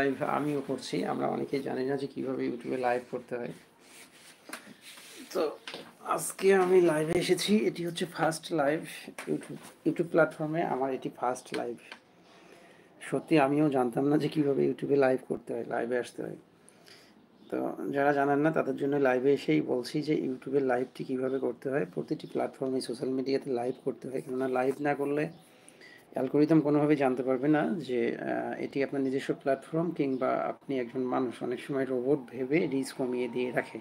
Live আমিও করছি। আমরা অনেকেই জানি না যে কীভাবে ইউটিউবে লাইভ করতে হয়। তো আজকে আমি লাইভে এসেছি। এটি হচ্ছে ফার্স্ট লাইভ ইউটিউব প্ল্যাটফর্মে আমার এটি ফার্স্ট লাইভ। সত্যি আমিও জানতাম না যে কীভাবে ইউটিউবে লাইভ করতে হয়, লাইভে আসতে হয়। তো যারা জানেন না তাদের জন্য লাইভে এসেই বলছি যে ইউটিউবের লাইভটি কীভাবে করতে হয়। প্রতিটি প্ল্যাটফর্মে সোশ্যাল মিডিয়াতে লাইভ করতে হয়, কেননা লাইভ না করলে অ্যালগরিদম কোনোভাবেই জানতে পারবে না যে এটি আপনার নিজস্ব প্ল্যাটফর্ম কিংবা আপনি একজন মানুষ। অনেক সময় রোবট ভেবে রিচ কমিয়ে দিয়ে রাখে।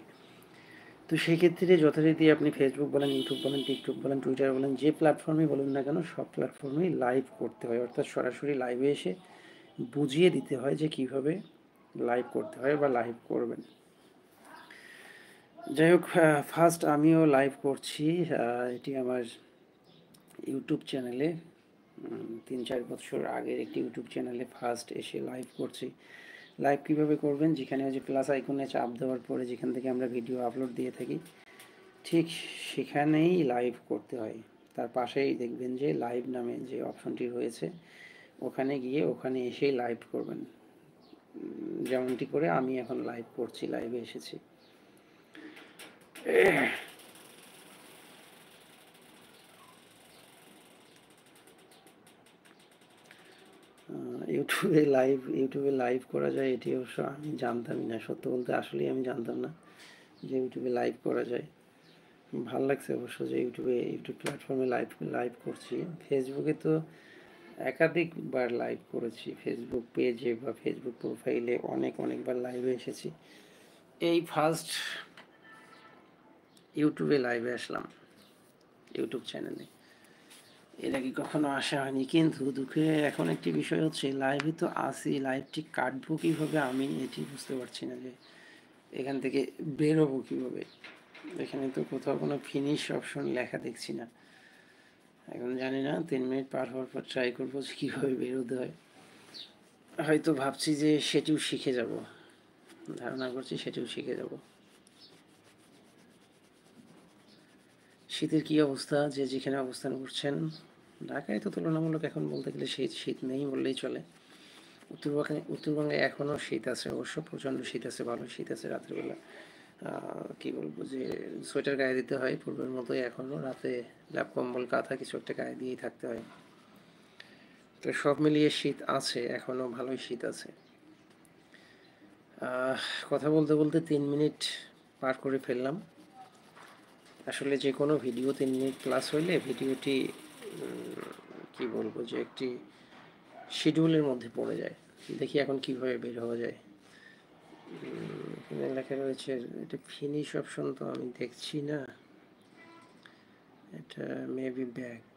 তো সেক্ষেত্রে যথারীতি আপনি ফেসবুক বলেন, ইউটিউব বলেন, টিকটক বলেন, টুইটার বলেন, যে প্ল্যাটফর্মেই বলুন না কেন সব প্ল্যাটফর্মেই লাইভ করতে হয়, অর্থাৎ সরাসরি লাইভে এসে বুঝিয়ে দিতে হয় যে কীভাবে লাইভ করতে হয় বা লাইভ করবেন। যাই হোক, ফার্স্ট আমিও লাইভ করছি। এটি আমার ইউটিউব চ্যানেলে ৩-৪ বছর আগের একটি ইউটিউব চ্যানেলে ফার্স্ট এসে লাইভ করছি। লাইভ কীভাবে করবেন, যেখানে ওই যে প্লাস আইকনে চাপ দেওয়ার পরে যেখান থেকে আমরা ভিডিও আপলোড দিয়ে থাকি, ঠিক সেখানেই লাইভ করতে হয়। তার পাশেই দেখবেন যে লাইভ নামে যে অপশনটি রয়েছে, ওখানে গিয়ে ওখানে এসেই লাইভ করবেন। যেমনটি করে আমি এখন লাইভ করছি, লাইভে এসেছি। ইউটিউবে লাইভ করা যায়, এটি অবশ্য আমি জানতামই না। সত্য বলতে আসলেই আমি জানতাম না যে ইউটিউবে লাইভ করা যায়। ভাল লাগছে অবশ্য যে ইউটিউব প্ল্যাটফর্মে লাইভ করছি। ফেসবুকে তো একাধিকবার লাইভ করেছি, ফেসবুক পেজে বা ফেসবুক প্রোফাইলে অনেকবার লাইভে এসেছি। এই ফার্স্ট ইউটিউবে লাইভে আসলাম, ইউটিউব চ্যানেলে। এর আগে কখনো আসা হয়নি, কিন্তু দুঃখে এখন একটি বিষয় হচ্ছে লাইভে তো আসি, লাইভটি কাটবো কীভাবে আমি এটি বুঝতে পারছি না যে এখান থেকে বেরোবো কীভাবে। এখানে তো কোথাও কোনো ফিনিশ অপশন লেখা দেখছি না। এখন জানি না, 3 মিনিট পার হওয়ার পর ট্রাই করবো যে কীভাবে বেরোতে হয়। হয়তো ভাবছি যে সেটিও শিখে যাব, ধারণা করছি সেটিও শিখে যাব। শীতের কী অবস্থা, যে যেখানে অবস্থান করছেন? ঢাকায় তো তুলনামূলক এখন বলতে গেলে শীত নেই বললেই চলে। উত্তরবঙ্গে এখনও শীত আছে, অবশ্য প্রচণ্ড শীত আছে, ভালো শীত আছে। রাত্রেবেলা কী বলবো, যে সোয়েটার গায়ে দিতে হয়, পূর্বের মতোই এখনও রাতে ল্যাপ কম্বল কাঁথা কিছু একটা গায়ে দিয়েই থাকতে হয়। তো সব মিলিয়ে শীত আছে, এখনও ভালোই শীত আছে। কথা বলতে বলতে 3 মিনিট পার করে ফেললাম। আসলে যে কোনো ভিডিও 3 মিনিট প্লাস হইলে ভিডিওটি কী বলবো, যে একটি শিডিউলের মধ্যে পড়ে যায়। দেখি এখন কীভাবে বের হওয়া যায়। এখানে লেখা রয়েছে, এটা ফিনিশ অপশন তো আমি দেখছি না, এটা মেবি ব্যাক।